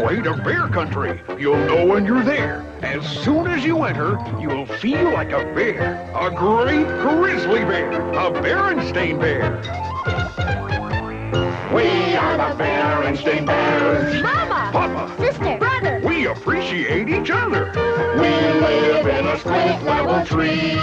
way to bear country. You'll know when you're there. As soon as you enter, you'll feel like a bear. A great grizzly bear. A Berenstain Bear. We are the Berenstain Bears. Mama! Papa! Sister! Brother! We appreciate each other. We live in a split level tree.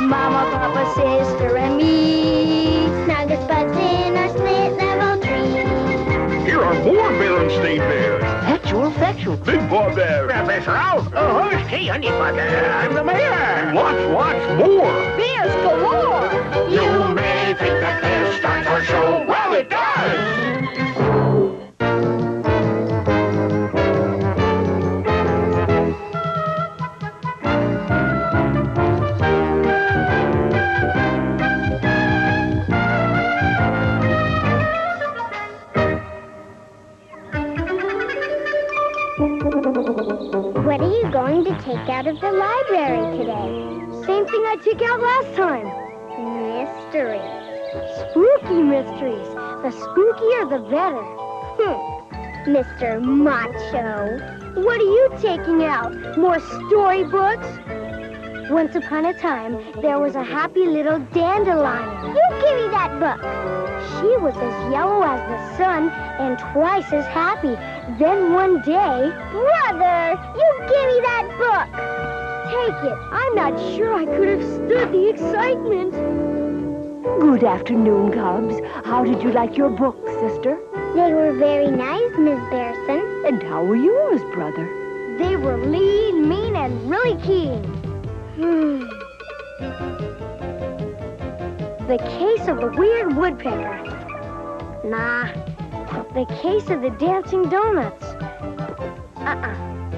Mama, Papa, sister, and me. Snug as buds in our split level tree. Here are more Berenstain Bears. Sexual, sexual. Big Paw Bear. Professor Out. Oh, who's Tea Honey Butter? I'm the mayor. Lots more. Bears galore. You may think that this starts our show. Well, it does. What are you going to take out of the library today? Same thing I took out last time. Mysteries. Spooky mysteries. The spookier, the better. Mr. Macho. What are you taking out? More storybooks? Once upon a time, there was a happy little dandelion. You give me that book. She was as yellow as the sun and twice as happy. Then one day... Brother, you give me that book. Take it. I'm not sure I could have stood the excitement. Good afternoon, Cubs. How did you like your book, sister? They were very nice, Miss Bearson. And how were yours, brother? They were lean, mean, and really keen. The case of the weird woodpecker. Nah. The case of the dancing donuts.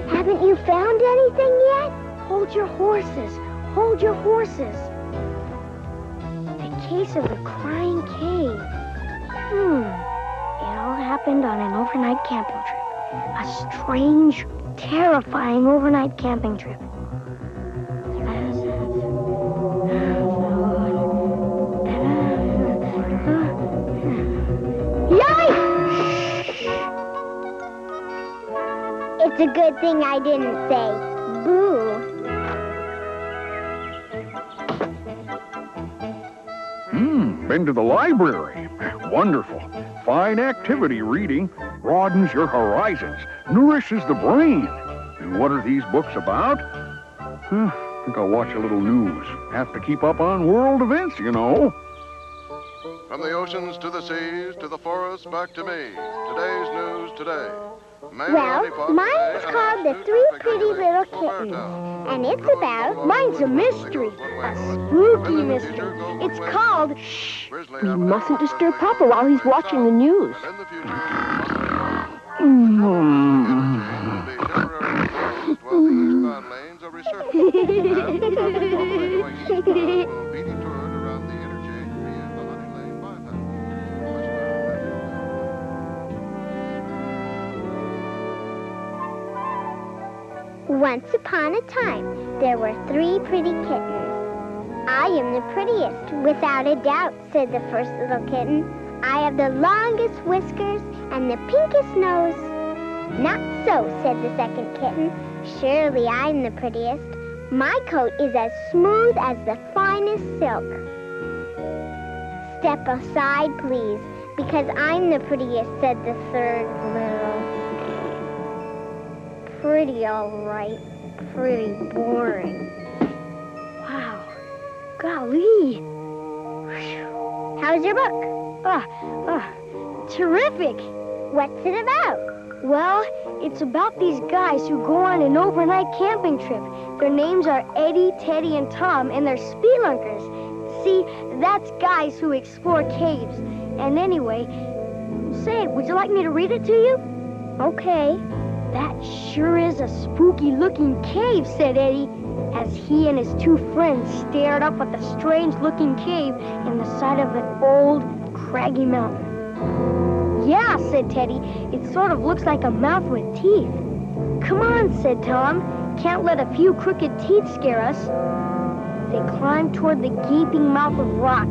Haven't you found anything yet? Hold your horses. Hold your horses. The case of the crying cave. It all happened on an overnight camping trip. A strange, terrifying overnight camping trip. It's a good thing I didn't say boo. Been to the library. Wonderful. Fine activity reading. Broadens your horizons. Nourishes the brain. And what are these books about? I think I'll watch a little news. Have to keep up on world events, you know. From the oceans to the seas, to the forests, back to me. Today's news today. Well, mine's called The Three Pretty Little Kittens. And it's about... Mine's a mystery. A spooky mystery. It's called... Shh. We mustn't disturb Papa while he's watching the news. Once upon a time, there were 3 pretty kittens. I am the prettiest, without a doubt, said the first little kitten. I have the longest whiskers and the pinkest nose. Not so, said the second kitten. Surely I'm the prettiest. My coat is as smooth as the finest silk. Step aside, please, because I'm the prettiest, said the third little. Pretty, all right. Pretty boring. Wow. Golly. How's your book? Terrific. What's it about? Well, it's about these guys who go on an overnight camping trip. Their names are Eddie, Teddy, and Tom, and they're spelunkers. See, that's guys who explore caves. And anyway, say, would you like me to read it to you? Okay. That sure is a spooky-looking cave, said Eddie, as he and his 2 friends stared up at the strange-looking cave in the side of an old, craggy mountain. Yeah, said Teddy, it sort of looks like a mouth with teeth. Come on, said Tom. Can't let a few crooked teeth scare us. They climbed toward the gaping mouth of rock.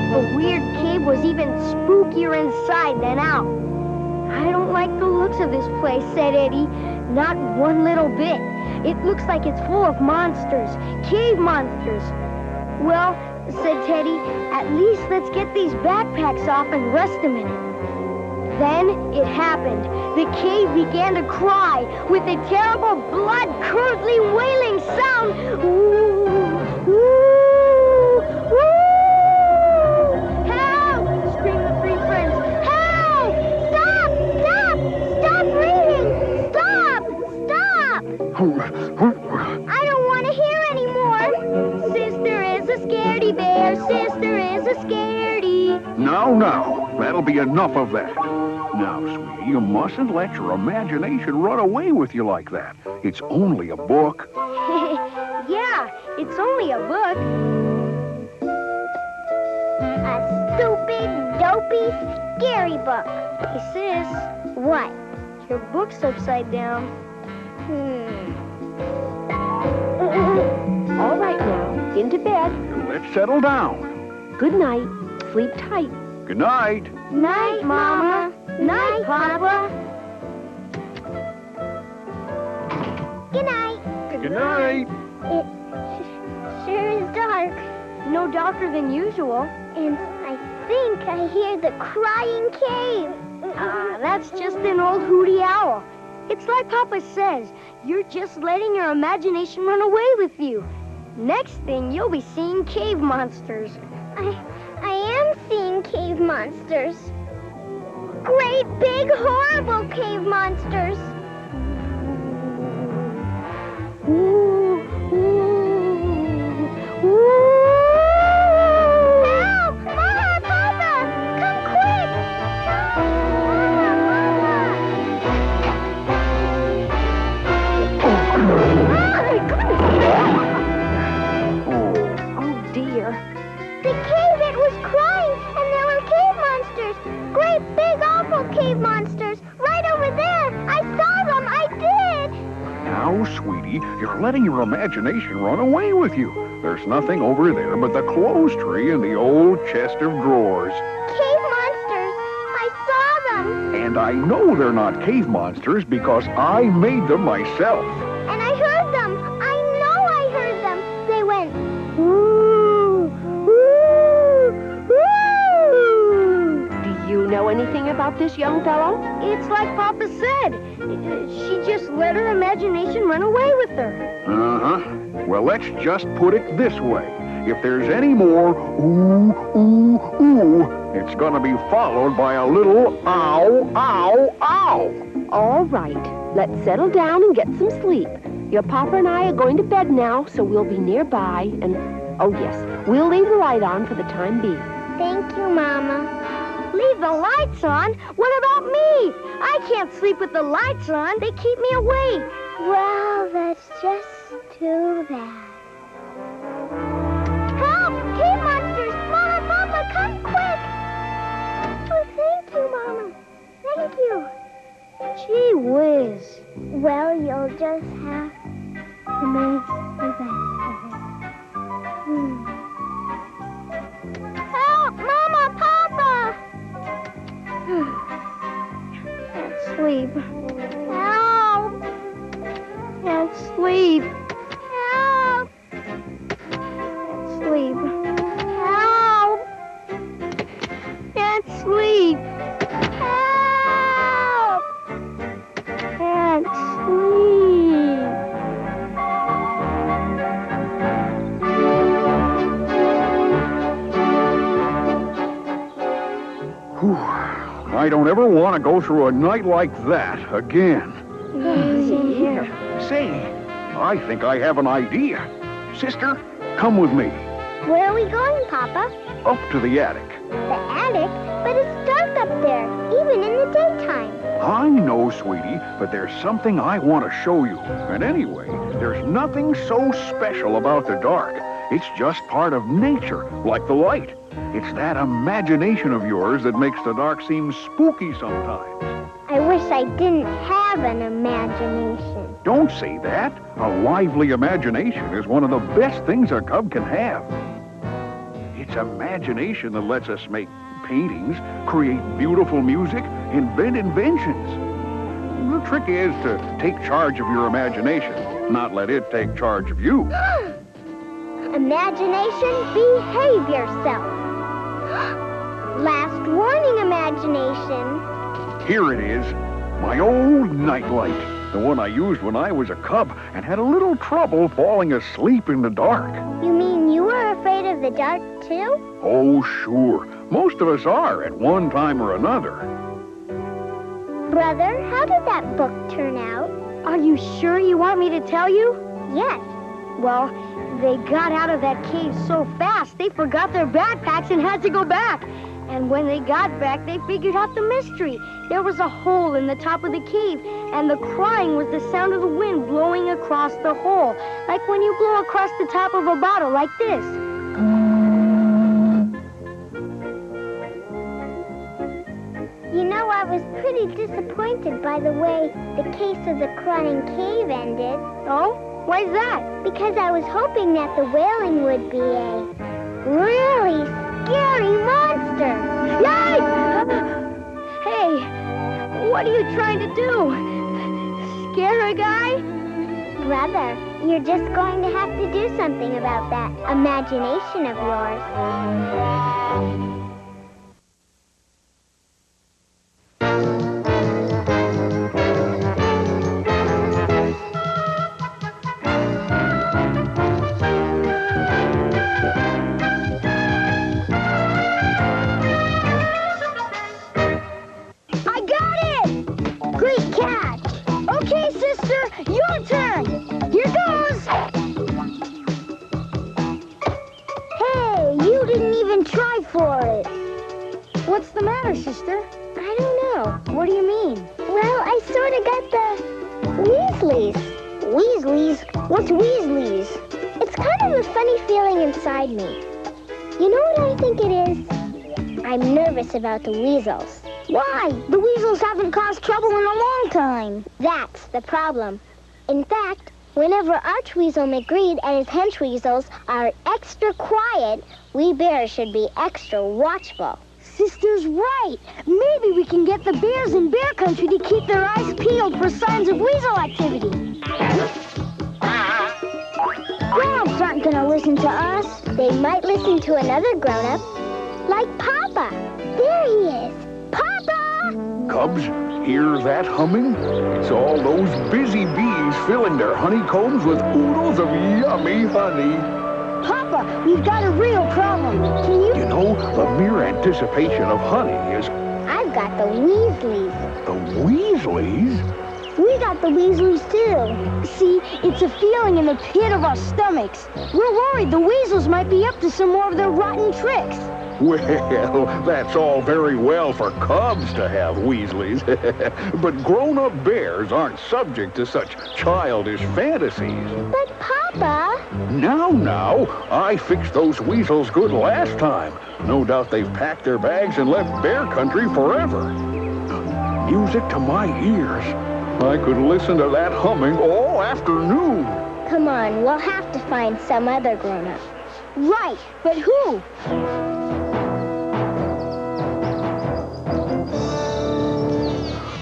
The weird cave cave was even spookier inside than out. I don't like the looks of this place, said Eddie. Not one little bit. It looks like it's full of monsters, cave monsters. Well, said Teddy, at least let's get these backpacks off and rest a minute. Then it happened. The cave began to cry with a terrible blood-curdling wailing sound. Ooh, ooh, ooh! Help! Screamed the three friends. Help! Stop! Stop! Stop reading! Stop! Stop! I don't want to hear anymore. Sister is a scaredy bear. Sister is a scaredy. Now, that'll be enough of that. Now, sweetie, you mustn't let your imagination run away with you like that. It's only a book. Yeah, it's only a book. A stupid, dopey, scary book. Hey, sis. What? Your book's upside down. All right now, into bed. Let's settle down. Good night. Sleep tight. Good night. Night, Mama. Night, Papa. Good night. Good night. It sure is dark. No darker than usual. And I think I hear the crying cave. That's just an old hooty owl. It's like Papa says, you're just letting your imagination run away with you. Next thing, you'll be seeing cave monsters. I am seeing cave monsters. Great, big, horrible cave monsters. Ooh, ooh, ooh. Help! Mama, Papa! Come quick! Help! Mama, Oh, dear. the cave, it was crying, and there were cave monsters. Great, big, awful cave monsters. Right over there. I saw them. I did. Now, sweetie, you're letting your imagination run away with you. There's nothing over there but the clothes tree and the old chest of drawers. Cave monsters. I saw them. And I know they're not cave monsters because I made them myself. And I heard them. I know I heard them. They went, ooh, ooh, ooh. Do you know anything about this young fellow? It's like Papa said. She just let her imagination run away with her. Uh-huh. Well, let's just put it this way. If there's any more ooh, ooh, ooh, it's gonna be followed by a little ow, ow, ow. All right. Let's settle down and get some sleep. Your papa and I are going to bed now, so we'll be nearby. And, oh yes, we'll leave the light on for the time being. Thank you, Mama. Leave the lights on? What about me? I can't sleep with the lights on. They keep me awake. Well, that's just too bad. Help! Cave monsters! Mama, Papa, come quick! Oh, thank you, Mama. Thank you. Gee whiz. Well, you'll just have to make the best of it. Help! Mama! Papa! Can't sleep. Help! Can't sleep. Help! Can't sleep. Help! Can't sleep. Help! Can't sleep. Whew. I don't ever want to go through a night like that again. Dear. Say, I think I have an idea. Sister, come with me. Where are we going, Papa? Up to the attic. The attic? But it's dark up there, even in the daytime. I know, sweetie, but there's something I want to show you. And anyway, there's nothing so special about the dark. It's just part of nature, like the light. It's that imagination of yours that makes the dark seem spooky sometimes. I wish I didn't have an imagination. Don't say that. A lively imagination is one of the best things a cub can have. It's It's imagination that lets us make paintings, create beautiful music, invent inventions. The trick is to take charge of your imagination, not let it take charge of you. Imagination, behave yourself. Last warning, imagination. Here it is, my old nightlight, the one I used when I was a cub and had a little trouble falling asleep in the dark. You mean you were afraid of the dark, too? Oh, sure. Most of us are at one time or another. Brother, how did that book turn out? Are you sure you want me to tell you? Yes. Well, they got out of that cave so fast, they forgot their backpacks and had to go back. And when they got back, they figured out the mystery. There was a hole in the top of the cave, and the crying was the sound of the wind blowing across the hole, like when you blow across the top of a bottle like this. You know, I was pretty disappointed by the way the case of the crying cave ended. Oh? Why's that? Because I was hoping that the wailing would be a really scary monster. Yikes! Hey, what are you trying to do? Scare a guy? Brother, you're just going to have to do something about that imagination of yours. What's the matter, sister? I don't know. What do you mean? Well, I sort of got the Weasleys. Weasleys? What's Weasleys? It's kind of a funny feeling inside me. You know what I think it is? I'm nervous about the weasels. Why? The weasels haven't caused trouble in a long time. That's the problem. In fact, whenever Archweasel McGreed and his hench weasels are extra quiet, we bears should be extra watchful. Sister's right. Maybe we can get the bears in bear country to keep their eyes peeled for signs of weasel activity. Grown-ups aren't gonna listen to us. They might listen to another grown-up, like Papa. There he is. Papa! Cubs, hear that humming? It's all those busy bees filling their honeycombs with oodles of yummy honey. Papa, we've got a real problem. Can you... You know, the mere anticipation of honey is... I've got the Weasleys. The Weasleys? We got the Weasleys, too. See, it's a feeling in the pit of our stomachs. We're worried the weasels might be up to some more of their rotten tricks. Well, that's all very well for cubs to have Weasleys. But grown-up bears aren't subject to such childish fantasies. But, Papa... Now, I fixed those weasels good last time. No doubt they've packed their bags and left bear country forever. Music to my ears. I could listen to that humming all afternoon. Come on, we'll have to find some other grown-up. Right, but who?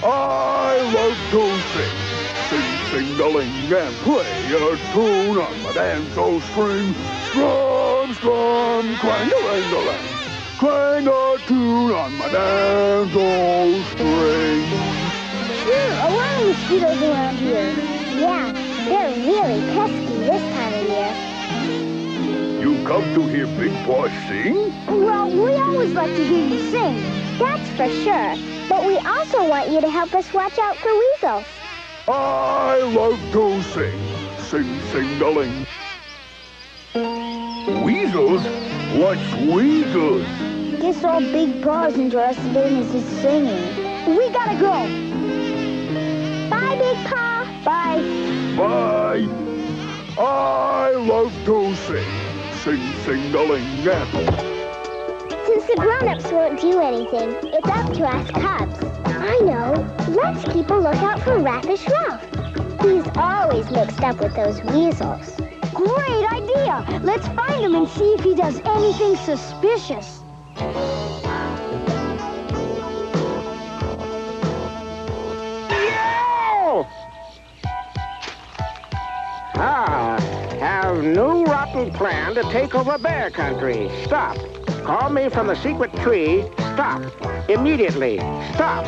I love to sing, sing-a-ling, and play a tune on my dance-o string. Strum, strum, clang-a-ling-a-ling, clang a tune on my dance-o string. Sure, a lot of mosquitoes around here. Yeah, they're really pesky this time of year. You come to hear Big Boss sing? Well, we always like to hear you sing. That's for sure. But we also want you to help us watch out for weasels. I love to sing, sing-a-ling. Weasels? What's weasels? Guess all Big Pa's interested in is his singing. We gotta go. Bye, Big Pa. Bye. Bye. I love to sing, sing-a-ling. Since the grown-ups won't do anything, it's up to us cubs. I know. Let's keep a lookout for Raffish Ralph. He's always mixed up with those weasels. Great idea! Let's find him and see if he does anything suspicious. Have new rotten plan to take over bear country. Stop. Call me from the secret tree. Stop. Immediately. Stop.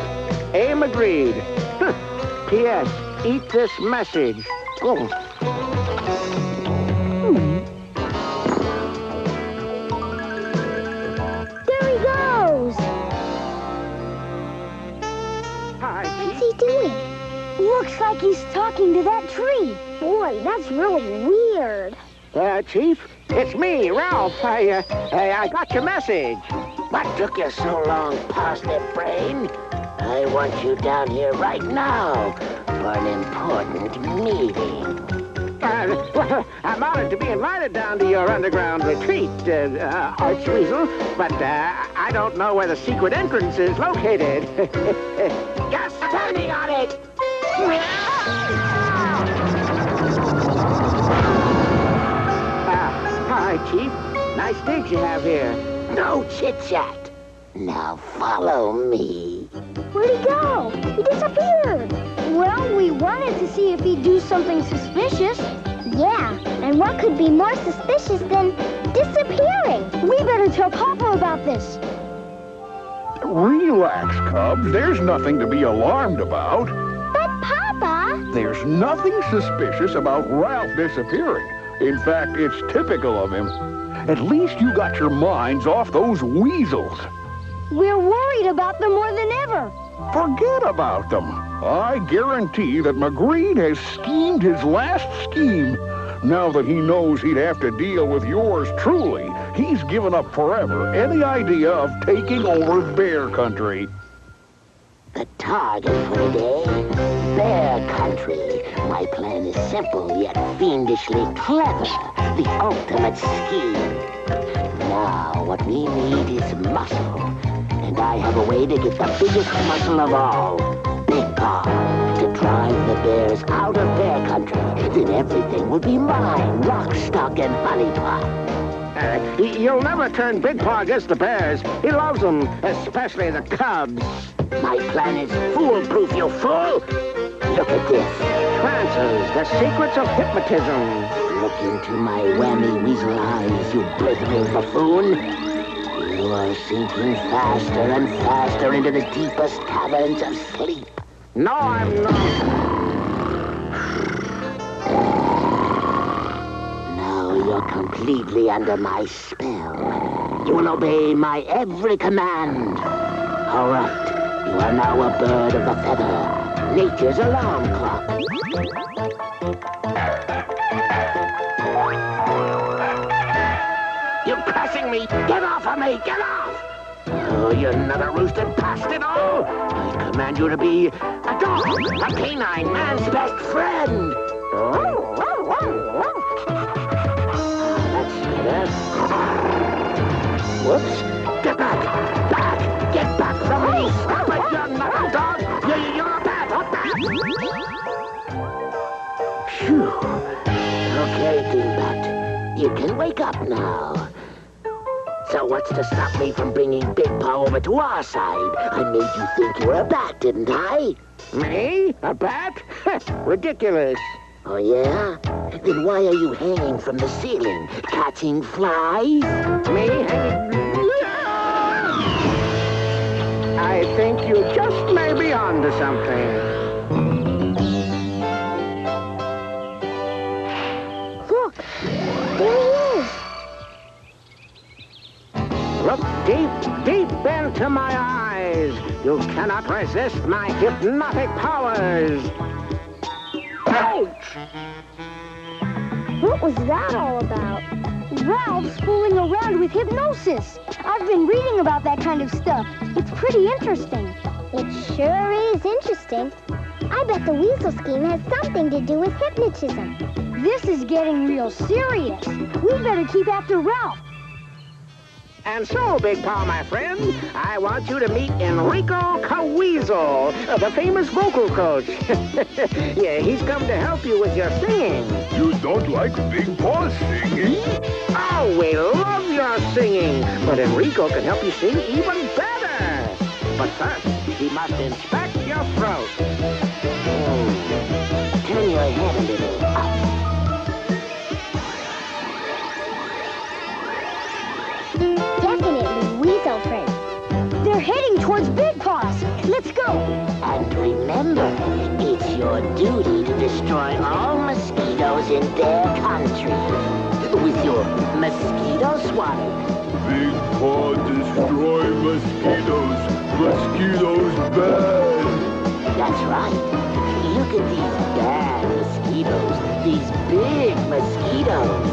Aim agreed. P.S. Eat this message. Oh. There he goes! Hi. What's he doing? Looks like he's talking to that tree. Boy, that's really weird. Chief, it's me, Ralph. I got your message. What took you so long, parsnip brain? I want you down here right now for an important meeting. Well, I'm honored to be invited down to your underground retreat, Archweasel, but I don't know where the secret entrance is located. You're standing on it! Hi, Chief. Nice digs you have here. No chit-chat. Now follow me. Where'd he go? He disappeared. Well, we wanted to see if he'd do something suspicious. Yeah, and what could be more suspicious than disappearing? We better tell Papa about this. Relax, Cubs. There's nothing to be alarmed about. But Papa! There's nothing suspicious about Ralph disappearing. In fact, it's typical of him. At least you got your minds off those weasels. We're worried about them more than ever. Forget about them. I guarantee that McGreed has schemed his last scheme. Now that he knows he'd have to deal with yours truly, he's given up forever any idea of taking over bear country. The target for today, bear country. My plan is simple yet fiendishly clever. The ultimate scheme. Now, what we need is muscle. And I have a way to get the biggest muscle of all. Big Paw. To drive the bears out of bear country. Then everything will be mine. Lock, stock, and honey pot. You'll never turn Big Paw against the bears. He loves them, especially the cubs. My plan is foolproof, you fool! Look at this. Trances, the secrets of hypnotism. Look into my whammy weasel eyes, you blithering buffoon. You are sinking faster and faster into the deepest caverns of sleep. No, I'm not. Now you're completely under my spell. You will obey my every command. All right. You are now a bird of the feather, nature's alarm clock. You're cussing me! Get off of me! Get off! Oh, you another roosted past all! I command you to be a dog, a canine, man's best friend! That's better. Whoops! Get back! Back! Get back from me! Stop it, you knuckle dog! You're a bad one! Phew. Okay, Dingbat. You can wake up now. So what's to stop me from bringing Big Paw over to our side? I made you think you were a bat, didn't I? Me? A bat? Ridiculous. Oh, yeah? Then why are you hanging from the ceiling? Catching flies? Me hanging... I think you just may be onto something. Look, there he is. Look deep into my eyes. You cannot resist my hypnotic powers. Ouch! What was that all about? Ralph's fooling around with hypnosis. I've been reading about that kind of stuff. It's pretty interesting. It sure is interesting. I bet the weasel scheme has something to do with hypnotism. This is getting real serious. We better keep after Ralph. And so, Big Paw, my friend, I want you to meet Enrico Caviezel, the famous vocal coach. Yeah, he's come to help you with your singing. You don't like Big Paw singing? Oh, we love your singing, but Enrico can help you sing even better. But first, he must inspect your throat. Turn your head a little up. Definitely weasel friends. They're heading towards Big Paws. Let's go. And remember, it's your duty to destroy all mosquitoes in their country with your mosquito swatter. Big Paw destroy mosquitoes. Mosquitoes bad. That's right. Look at these bad mosquitoes. These big mosquitoes.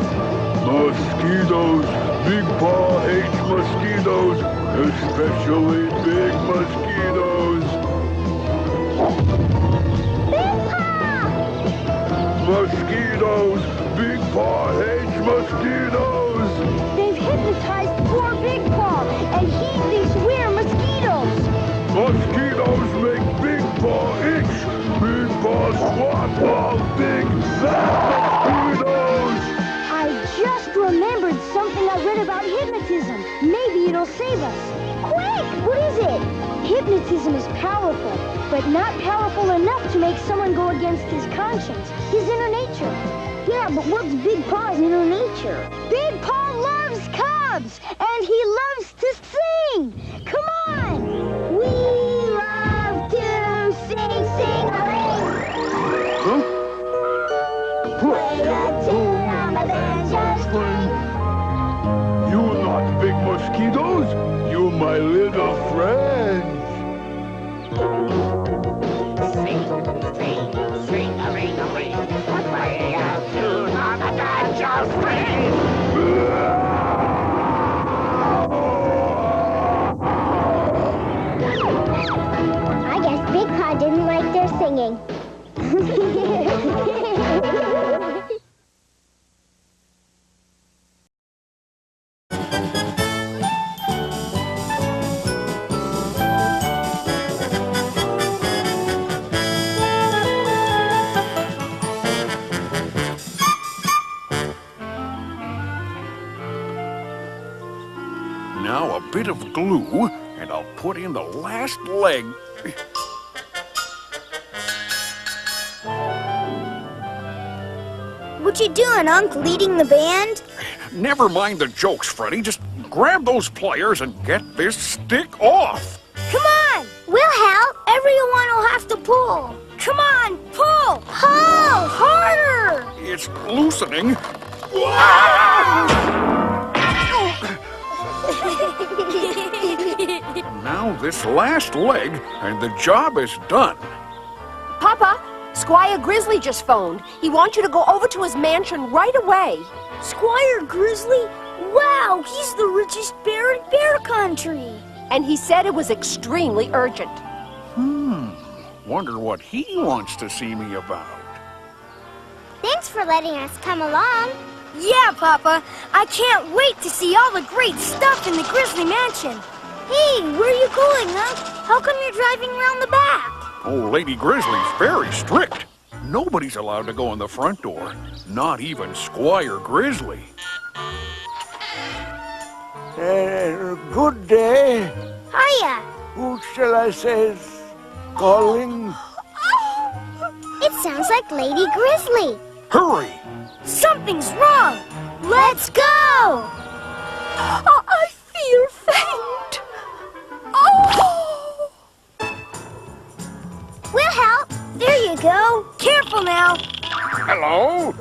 Mosquitoes. Big Paw hates mosquitoes, especially big mosquitoes. Big Paw! Mosquitoes. Big Paw hates mosquitoes. They've hypnotized poor Big Paw, and he thinks we're mosquitoes. Mosquitoes make Big Paw itch. Big Paw swat all big fat mosquitoes. I just remembered something I read about hypnotism. Maybe it'll save us. Quick! What is it? Hypnotism is powerful, but not powerful enough to make someone go against his conscience, his inner nature. Yeah, but what's Big Paw's inner nature? Big Paw loves cubs, and he loves to sing. Come on! We love to sing, sing, Huh? play a tune on the banjo's You not big mosquitoes. You my little friends. Sing, sing, sing, a ring, a ring. Play a tune on the banjo string. I guess Big Paw didn't like their singing. Now a bit of glue, and I'll put in the last leg. What you doing, Unc? Leading the band? Never mind the jokes, Freddy. Just grab those pliers and get this stick off. Come on! We'll help. Everyone will have to pull. Come on, pull! Pull! Harder! It's loosening. Now this last leg, and the job is done. Papa, Squire Grizzly just phoned. He wants you to go over to his mansion right away. Squire Grizzly? Wow, he's the richest bear in Bear Country. And he said it was extremely urgent. Wonder what he wants to see me about. Thanks for letting us come along. Yeah, Papa. I can't wait to see all the great stuff in the Grizzly Mansion. Hey, where are you going, Unc? How come you're driving around the back? Oh, Lady Grizzly's very strict. Nobody's allowed to go in the front door. Not even Squire Grizzly. Good day. Hiya. Who shall I say is calling? It sounds like Lady Grizzly. Hurry! Something's wrong. Let's go. I feel faint. Oh! We'll help. There you go. Careful now. Hello?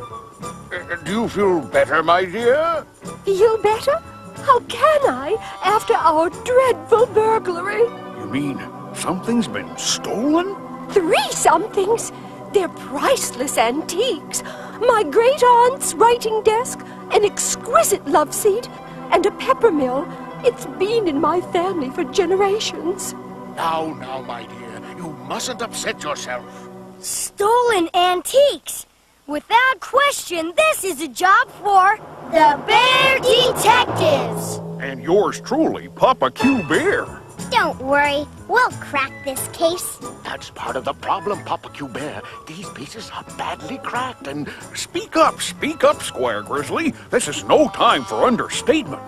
Do you feel better, my dear? Feel better? How can I, after our dreadful burglary? You mean something's been stolen? 3 somethings. They're priceless antiques. My great-aunt's writing desk, an exquisite love seat, and a pepper mill. It's been in my family for generations. Now, my dear, you mustn't upset yourself. Stolen antiques. Without question, this is a job for the Bear Detectives. And yours truly, Papa Q Bear. Don't worry, we'll crack this case. That's part of the problem, Papa Q Bear. These pieces are badly cracked and... Speak up, Squire Grizzly. This is no time for understatement.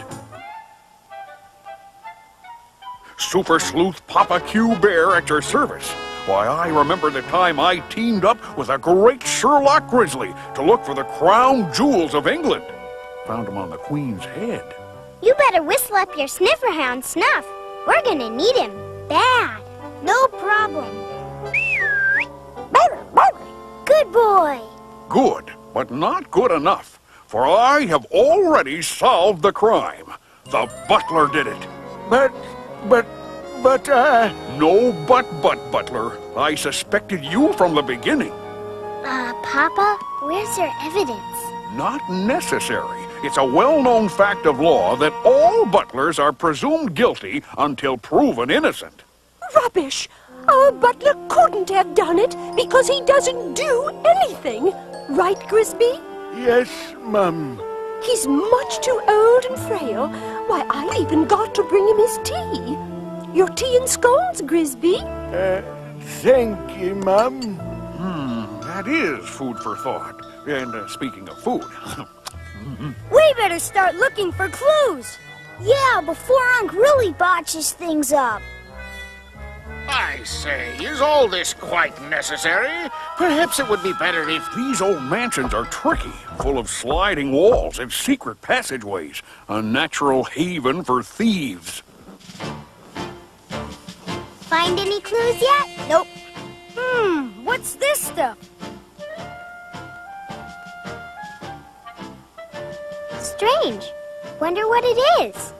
Super Sleuth Papa Q Bear at your service. Why, I remember the time I teamed up with a great Sherlock Grizzly to look for the crown jewels of England. Found them on the Queen's head. You better whistle up your sniffer hound, Snuff. We're gonna need him bad. No problem. Good boy. Good, but not good enough, for I have already solved the crime. The butler did it. No but, Butler. I suspected you from the beginning. Papa, where's your evidence? Not necessary. It's a well-known fact of law that all butlers are presumed guilty until proven innocent. Rubbish! Our butler couldn't have done it because he doesn't do anything. Right, Grisby? Yes, Mum. He's much too old and frail. Why, I even got to bring him his tea. Your tea and scones, Grisby. Thank you, Mum. That is food for thought. And speaking of food... We better start looking for clues. Yeah, before Unc really botches things up. I say, is all this quite necessary? Perhaps it would be better if... These old mansions are tricky, full of sliding walls and secret passageways. A natural haven for thieves. Find any clues yet? Nope. What's this stuff? Strange. Wonder what it is.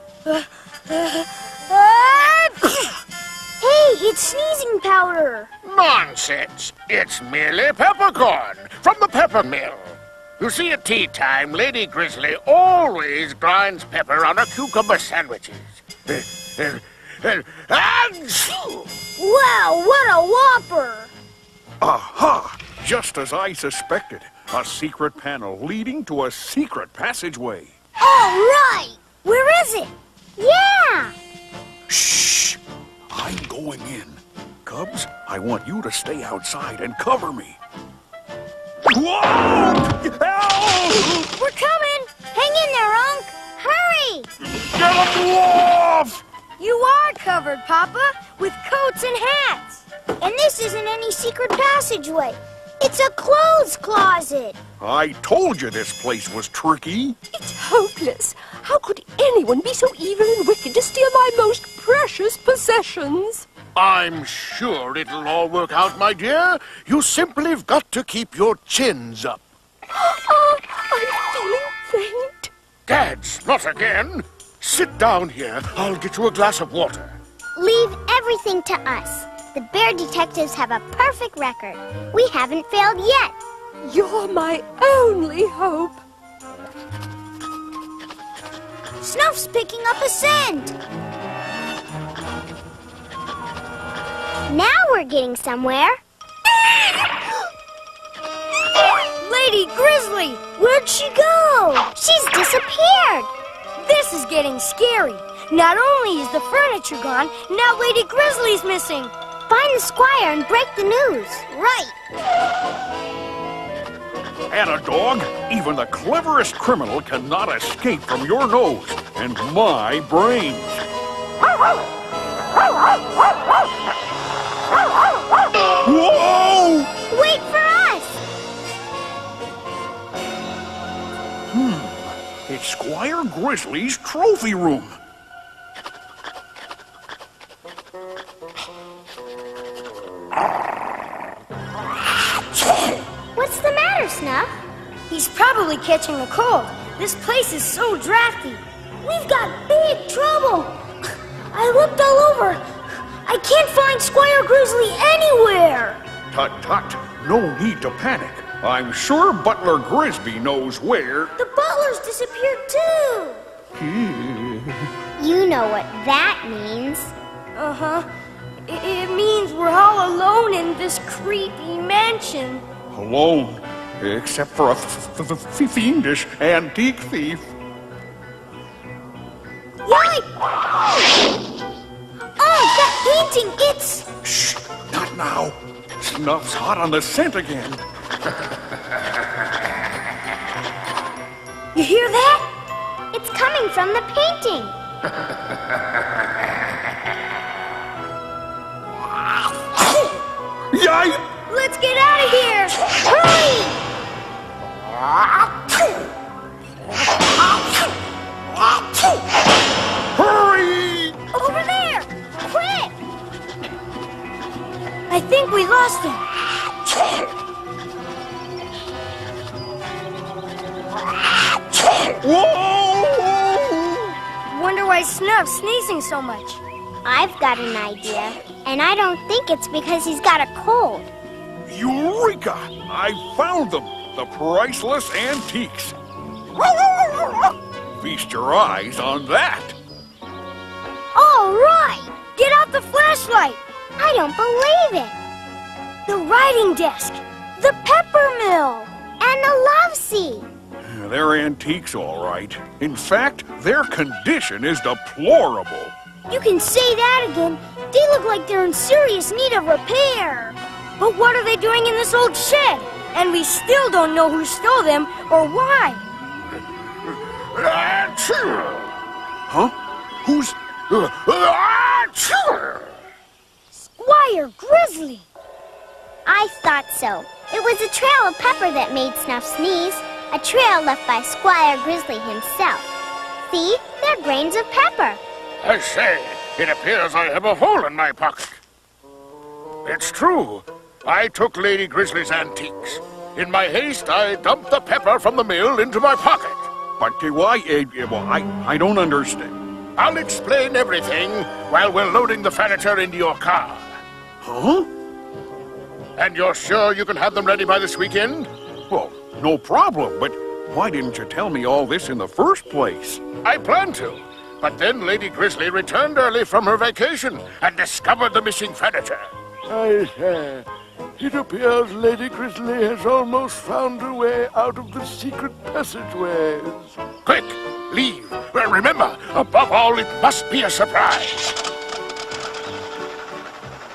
Hey, it's sneezing powder. Nonsense! It's merely peppercorn from the pepper mill. You see, at tea time, Lady Grizzly always grinds pepper on her cucumber sandwiches. Wow, what a whopper! Aha! Just as I suspected. A secret panel leading to a secret passageway. All right! Where is it? Yeah! Shh! I'm going in. Cubs, I want you to stay outside and cover me. Whoa! Help! We're coming! Hang in there, Unc! Hurry! Get him off! You are covered, Papa, with coats and hats. And this isn't any secret passageway. It's a clothes closet. I told you this place was tricky. It's hopeless. How could anyone be so evil and wicked to steal my most precious possessions? I'm sure it'll all work out, my dear. You simply've got to keep your chins up. I'm feeling faint. Gads, not again. Sit down here. I'll get you a glass of water. Leave everything to us. The bear detectives have a perfect record. We haven't failed yet. You're my only hope. Snuff's picking up a scent. Now we're getting somewhere. Lady Grizzly, where'd she go? She's disappeared. This is getting scary. Not only is the furniture gone, now Lady Grizzly's missing. Find the squire and break the news. Right. And a dog, even the cleverest criminal cannot escape from your nose and my brains. Whoa! Wait for us! It's Squire Grizzly's trophy room. What's the matter, Snuff? He's probably catching a cold. This place is so drafty. We've got big trouble. I looked all over. I can't find Squire Grizzly anywhere. Tut tut, no need to panic. I'm sure Butler Grisby knows where. The butler's disappeared too. You know what that means. Uh-huh. It means we're all alone in this creepy mansion. Alone, except for a fiendish antique thief. Yeah! flashlight! Oh, that painting, it's... Shh, not now. Snuff's hot on the scent again. You hear that? It's coming from the painting. Yikes! Let's get out of here! Hurry! Hurry! Over there! Quick! I think we lost him. Whoa! Wonder why Snuff's sneezing so much. I've got an idea, and I don't think it's because he's got a cold. Eureka! I found them! The priceless antiques. Feast your eyes on that. All right! Get out the flashlight! I don't believe it. The writing desk! The pepper mill! And the love seat. They're antiques, all right. In fact, their condition is deplorable. You can say that again. They look like they're in serious need of repair. But what are they doing in this old shed? And we still don't know who stole them or why. Huh? Who's... Squire Grizzly! I thought so. It was a trail of pepper that made Snuff sneeze. A trail left by Squire Grizzly himself. See? They're grains of pepper. I say, it appears I have a hole in my pocket. It's true. I took Lady Grizzly's antiques. In my haste, I dumped the pepper from the mill into my pocket. But why... I don't understand. I'll explain everything while we're loading the furniture into your car. Huh? And you're sure you can have them ready by this weekend? Well, no problem, but why didn't you tell me all this in the first place? I planned to. But then Lady Grizzly returned early from her vacation and discovered the missing furniture. It appears Lady Grizzly has almost found her way out of the secret passageways. Quick, leave. Well, remember, above all, it must be a surprise.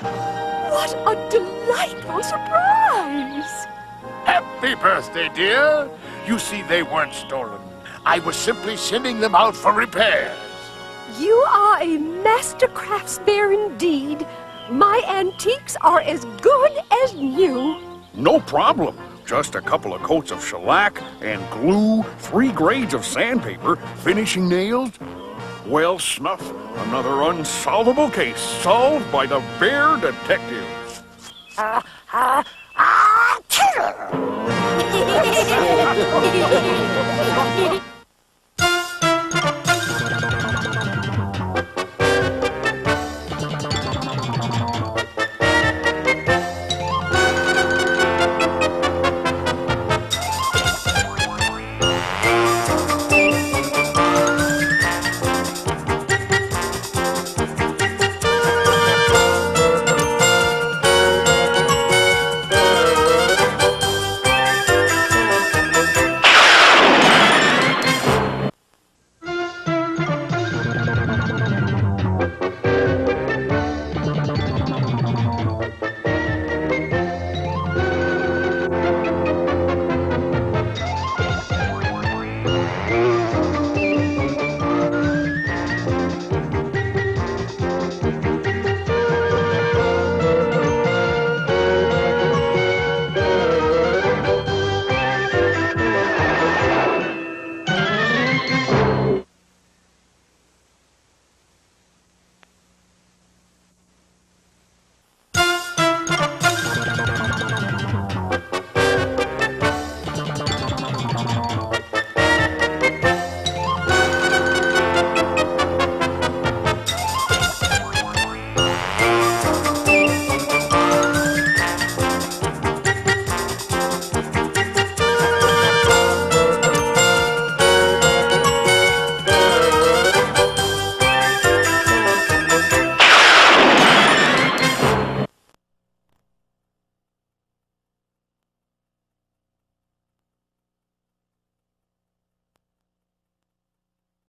What a delightful surprise! Happy birthday, dear. You see, they weren't stolen. I was simply sending them out for repairs. You are a master craftsman indeed. My antiques are as good as new. No problem. Just a couple of coats of shellac and glue, 3 grades of sandpaper, finishing nails. Well, Snuff, another unsolvable case solved by the Bear Detective.